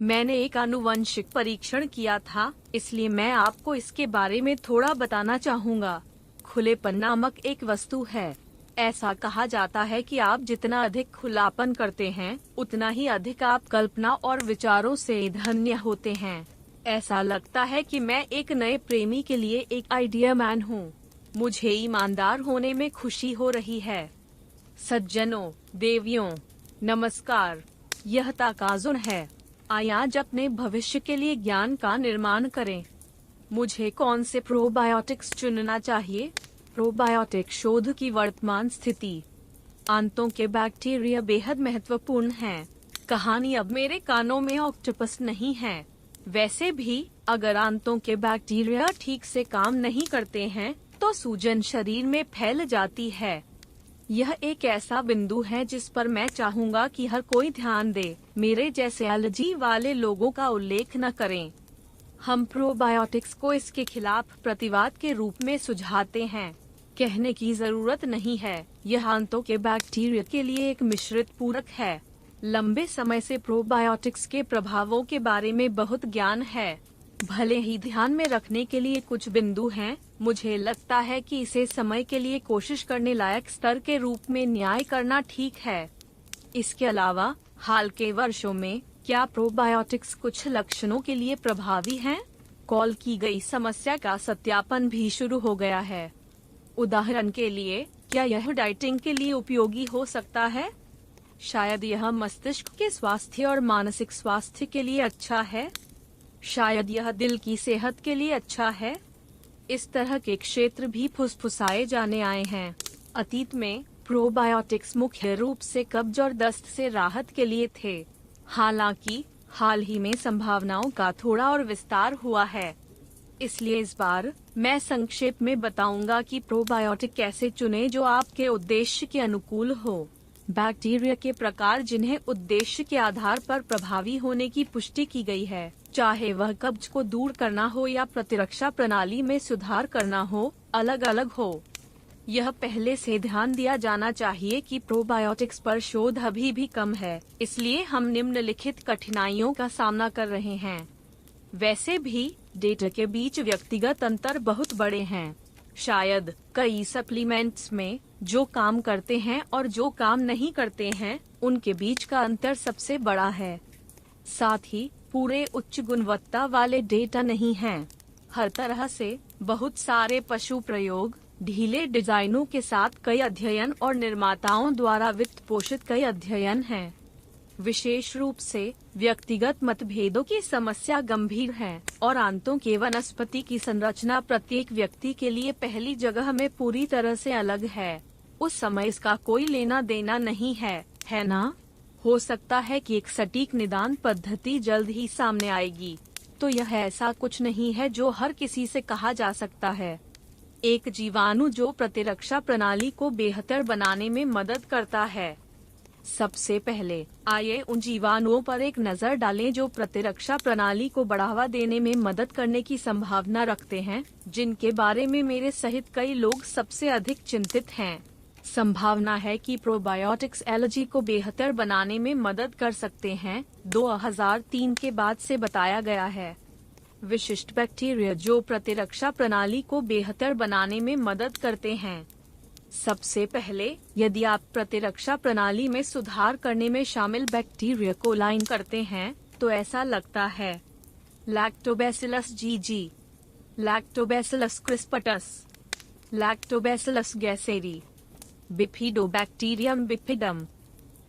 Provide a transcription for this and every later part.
मैंने एक आनुवंशिक परीक्षण किया था, इसलिए मैं आपको इसके बारे में थोड़ा बताना चाहूँगा। खुलेपन नामक एक वस्तु है। ऐसा कहा जाता है कि आप जितना अधिक खुलापन करते हैं, उतना ही अधिक आप कल्पना और विचारों से धन्य होते हैं। ऐसा लगता है कि मैं एक नए प्रेमी के लिए एक आइडिया मैन हूँ। मुझे ईमानदार होने में खुशी हो रही है। सज्जनों, देवियों, नमस्कार। यह ताकाजुन है। आइए आज अपने भविष्य के लिए ज्ञान का निर्माण करें। मुझे कौन से प्रोबायोटिक्स चुनना चाहिए? प्रोबायोटिक शोध की वर्तमान स्थिति। आंतों के बैक्टीरिया बेहद महत्वपूर्ण हैं। कहानी अब मेरे कानों में ऑक्टोपस नहीं है। वैसे भी अगर आंतों के बैक्टीरिया ठीक से काम नहीं करते हैं, तो सूजन शरीर में फैल जाती है। यह एक ऐसा बिंदु है जिस पर मैं चाहूँगा कि हर कोई ध्यान दे। मेरे जैसे एलर्जी वाले लोगों का उल्लेख न करें। हम प्रोबायोटिक्स को इसके खिलाफ प्रतिवाद के रूप में सुझाते हैं। कहने की जरूरत नहीं है, यह आंतों के बैक्टीरिया के लिए एक मिश्रित पूरक है। लंबे समय से प्रोबायोटिक्स के प्रभावों के बारे में बहुत ज्ञान है। भले ही ध्यान में रखने के लिए कुछ बिंदु हैं, मुझे लगता है कि इसे समय के लिए कोशिश करने लायक स्तर के रूप में न्याय करना ठीक है। इसके अलावा हाल के वर्षों में क्या प्रोबायोटिक्स कुछ लक्षणों के लिए प्रभावी हैं? कॉल की गई समस्या का सत्यापन भी शुरू हो गया है। उदाहरण के लिए, क्या यह डाइटिंग के लिए उपयोगी हो सकता है? शायद यह मस्तिष्क के स्वास्थ्य और मानसिक स्वास्थ्य के लिए अच्छा है। शायद यह दिल की सेहत के लिए अच्छा है। इस तरह के क्षेत्र भी फुसफुसाए जाने आए हैं। अतीत में प्रोबायोटिक्स मुख्य रूप से कब्ज और दस्त से राहत के लिए थे। हालांकि हाल ही में संभावनाओं का थोड़ा और विस्तार हुआ है। इसलिए इस बार मैं संक्षेप में बताऊंगा कि प्रोबायोटिक कैसे चुनें जो आपके उद्देश्य के अनुकूल हो। बैक्टीरिया के प्रकार जिन्हें उद्देश्य के आधार पर प्रभावी होने की पुष्टि की गई है, चाहे वह कब्ज को दूर करना हो या प्रतिरक्षा प्रणाली में सुधार करना हो, अलग अलग हो। यह पहले से ध्यान दिया जाना चाहिए कि प्रोबायोटिक्स पर शोध अभी भी कम है, इसलिए हम निम्नलिखित कठिनाइयों का सामना कर रहे हैं। वैसे भी डेटा के बीच व्यक्तिगत अंतर बहुत बड़े हैं। शायद कई सप्लीमेंट्स में जो काम करते हैं और जो काम नहीं करते हैं, उनके बीच का अंतर सबसे बड़ा है। साथ ही पूरे उच्च गुणवत्ता वाले डेटा नहीं हैं। हर तरह से बहुत सारे पशु प्रयोग, ढीले डिजाइनों के साथ कई अध्ययन और निर्माताओं द्वारा वित्त पोषित कई अध्ययन हैं। विशेष रूप से व्यक्तिगत मतभेदों की समस्या गंभीर है और आंतों के वनस्पति की संरचना प्रत्येक व्यक्ति के लिए पहली जगह में पूरी तरह से अलग है। उस समय इसका कोई लेना देना नहीं है ना? हो सकता है कि एक सटीक निदान पद्धति जल्द ही सामने आएगी। तो यह ऐसा कुछ नहीं है जो हर किसी से कहा जा सकता है। एक जीवाणु जो प्रतिरक्षा प्रणाली को बेहतर बनाने में मदद करता है। सबसे पहले आइए उन जीवाणुओं पर एक नजर डालें जो प्रतिरक्षा प्रणाली को बढ़ावा देने में मदद करने की संभावना रखते हैं, जिनके बारे में मेरे सहित कई लोग सबसे अधिक चिंतित हैं। संभावना है कि प्रोबायोटिक्स एलर्जी को बेहतर बनाने में मदद कर सकते हैं। 2003 के बाद से बताया गया है। विशिष्ट बैक्टीरिया जो प्रतिरक्षा प्रणाली को बेहतर बनाने में मदद करते हैं। सबसे पहले, यदि आप प्रतिरक्षा प्रणाली में सुधार करने में शामिल बैक्टीरिया को लाइन करते हैं, तो ऐसा लगता है। Lactobacillus GG, Lactobacillus crispatus, Lactobacillus gasseri, Bifidobacterium bifidum,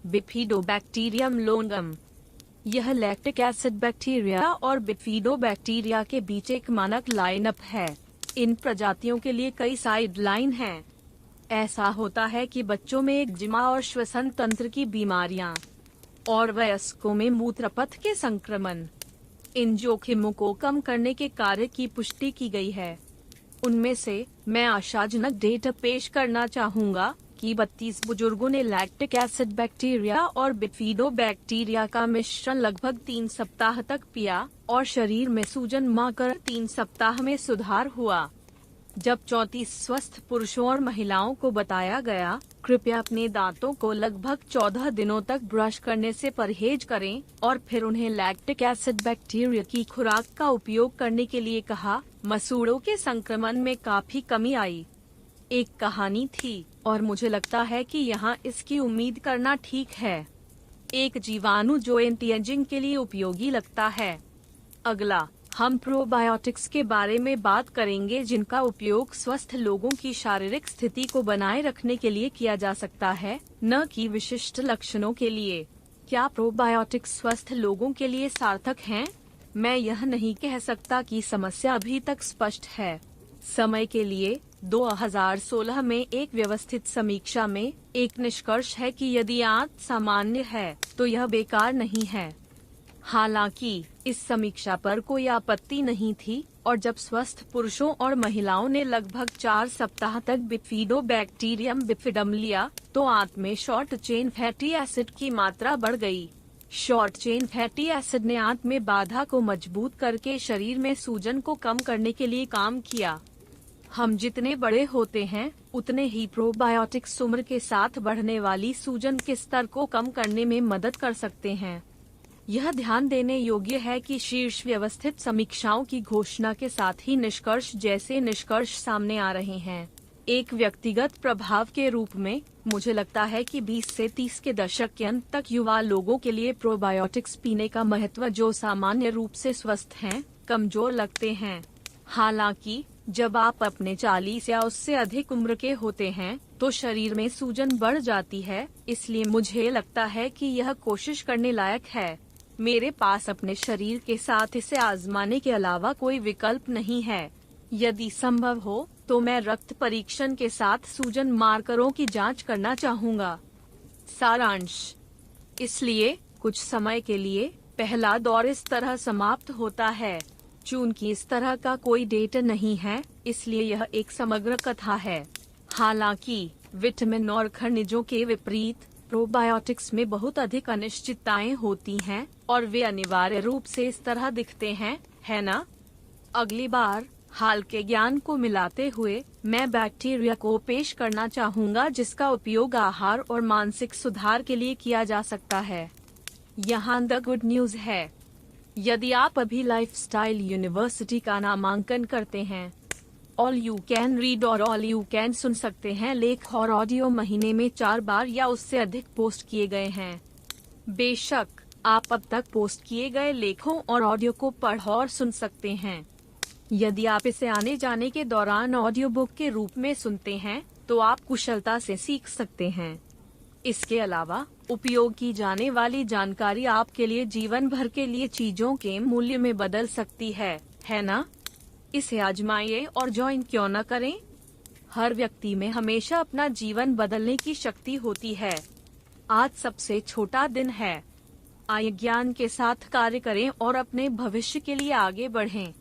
Bifidobacterium longum. यह लैक्टिक एसिड बैक्टीरिया और बिफिडोबैक्टीरिया के बीच एक मानक लाइनअप है। इन प्रजातियों के लिए कई साइड लाइन हैं। ऐसा होता है कि बच्चों में एक्जिमा और श्वसन तंत्र की बीमारियां और वयस्कों में मूत्रपथ के संक्रमण, इन जोखिमों को कम करने के कार्य की पुष्टि की गई है। उनमें से मैं आशाजनक डेटा पेश करना चाहूँगा कि 32 बुजुर्गों ने लैक्टिक एसिड बैक्टीरिया और बिफिडोबैक्टीरिया का मिश्रण लगभग 3 सप्ताह तक पिया और शरीर में सूजन माकर 3 सप्ताह में सुधार हुआ। जब 34 स्वस्थ पुरुषों और महिलाओं को बताया गया, कृपया अपने दांतों को लगभग 14 दिनों तक ब्रश करने से परहेज करें और फिर उन्हें लैक्टिक एसिड बैक्टीरिया की खुराक का उपयोग करने के लिए कहा, मसूड़ों के संक्रमण में काफी कमी आई। एक कहानी थी और मुझे लगता है कि यहाँ इसकी उम्मीद करना ठीक है। एक जीवाणु जो एंटी एजिंग के लिए उपयोगी लगता है। अगला, हम प्रोबायोटिक्स के बारे में बात करेंगे जिनका उपयोग स्वस्थ लोगों की शारीरिक स्थिति को बनाए रखने के लिए किया जा सकता है, न कि विशिष्ट लक्षणों के लिए। क्या प्रोबायोटिक्स स्वस्थ लोगों के लिए सार्थक हैं? मैं यह नहीं कह सकता कि समस्या अभी तक स्पष्ट है। समय के लिए 2016 में एक व्यवस्थित समीक्षा में एक निष्कर्ष है कि यदि आंत सामान्य है तो यह बेकार नहीं है। हालांकि इस समीक्षा पर कोई आपत्ति नहीं थी और जब स्वस्थ पुरुषों और महिलाओं ने लगभग 4 सप्ताह तक बिफिडोबैक्टीरियम बिफिडम लिया तो आंत में शॉर्ट चेन फैटी एसिड की मात्रा बढ़ गई। शॉर्ट चेन फैटी एसिड ने आंत में बाधा को मजबूत करके शरीर में सूजन को कम करने के लिए काम किया। हम जितने बड़े होते हैं उतने ही प्रोबायोटिक्स उम्र के साथ बढ़ने वाली सूजन के स्तर को कम करने में मदद कर सकते हैं। यह ध्यान देने योग्य है कि शीर्ष व्यवस्थित समीक्षाओं की घोषणा के साथ ही निष्कर्ष जैसे निष्कर्ष सामने आ रहे हैं। एक व्यक्तिगत प्रभाव के रूप में मुझे लगता है कि 20 से 30 के दशक के अंत तक युवा लोगों के लिए प्रोबायोटिक्स पीने का महत्व, जो सामान्य रूप से स्वस्थ हैं, कमजोर लगते हैं। हालांकि जब आप अपने 40 या उससे अधिक उम्र के होते हैं तो शरीर में सूजन बढ़ जाती है, इसलिए मुझे लगता है कि यह कोशिश करने लायक है। मेरे पास अपने शरीर के साथ इसे आजमाने के अलावा कोई विकल्प नहीं है। यदि संभव हो तो मैं रक्त परीक्षण के साथ सूजन मार्करों की जांच करना चाहूँगा। सारांश, इसलिए कुछ समय के लिए पहला दौर इस तरह समाप्त होता है। चूंकि इस तरह का कोई डेटा नहीं है, इसलिए यह एक समग्र कथा है। हालांकि विटामिन और खनिजों के विपरीत प्रोबायोटिक्स में बहुत अधिक अनिश्चितताएं होती हैं और वे अनिवार्य रूप से इस तरह दिखते हैं, है ना? अगली बार हाल के ज्ञान को मिलाते हुए मैं बैक्टीरिया को पेश करना चाहूँगा जिसका उपयोग आहार और मानसिक सुधार के लिए किया जा सकता है। यहाँ द गुड न्यूज है, यदि आप अभी लाइफस्टाइल यूनिवर्सिटी का नामांकन करते हैं, ऑल यू कैन रीड और ऑल यू कैन सुन सकते हैं लेख और ऑडियो महीने में 4 बार या उससे अधिक पोस्ट किए गए हैं। बेशक आप अब तक पोस्ट किए गए लेखों और ऑडियो को पढ़ और सुन सकते हैं। यदि आप इसे आने जाने के दौरान ऑडियो बुक के रूप में सुनते हैं तो आप कुशलता से सीख सकते हैं। इसके अलावा उपयोग की जाने वाली जानकारी आपके लिए जीवन भर के लिए चीजों के मूल्य में बदल सकती है ना? इसे आजमाइए और ज्वाइन क्यों न करें? हर व्यक्ति में हमेशा अपना जीवन बदलने की शक्ति होती है। आज सबसे छोटा दिन है। आइए ज्ञान के साथ कार्य करें और अपने भविष्य के लिए आगे बढ़ें।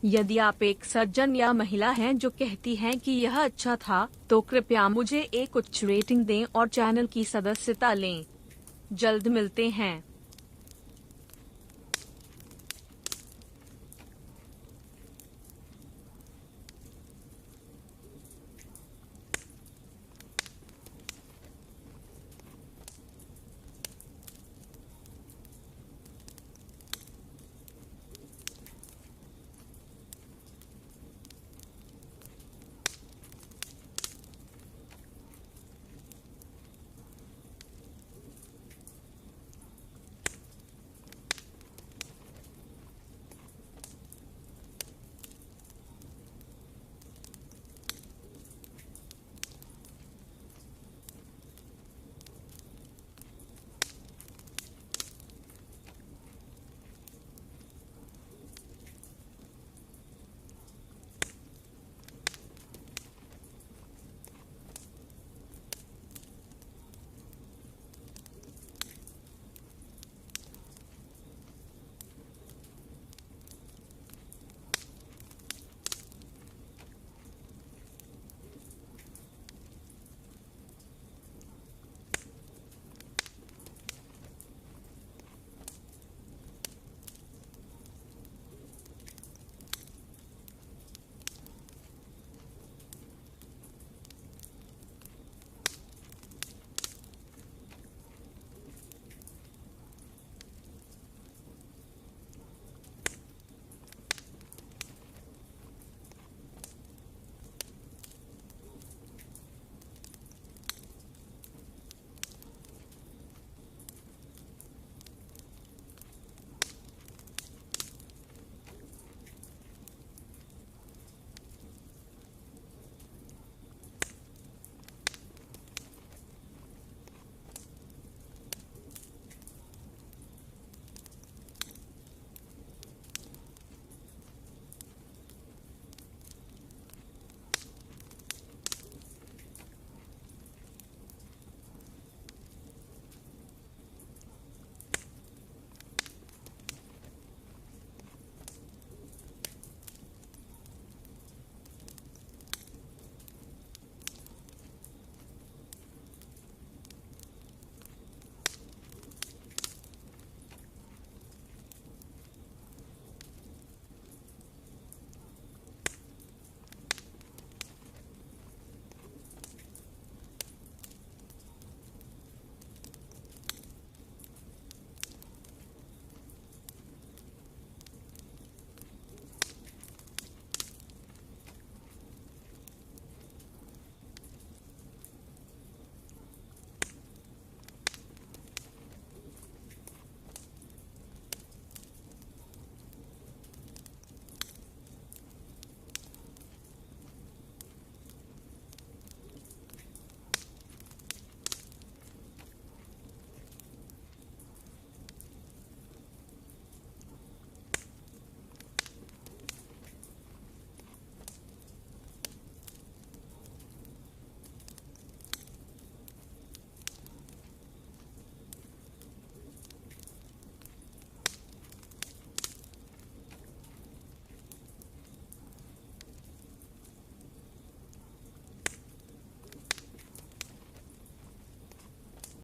यदि आप एक सज्जन या महिला हैं जो कहती हैं कि यह अच्छा था, तो कृपया मुझे एक उच्च रेटिंग दें और चैनल की सदस्यता लें। जल्द मिलते हैं।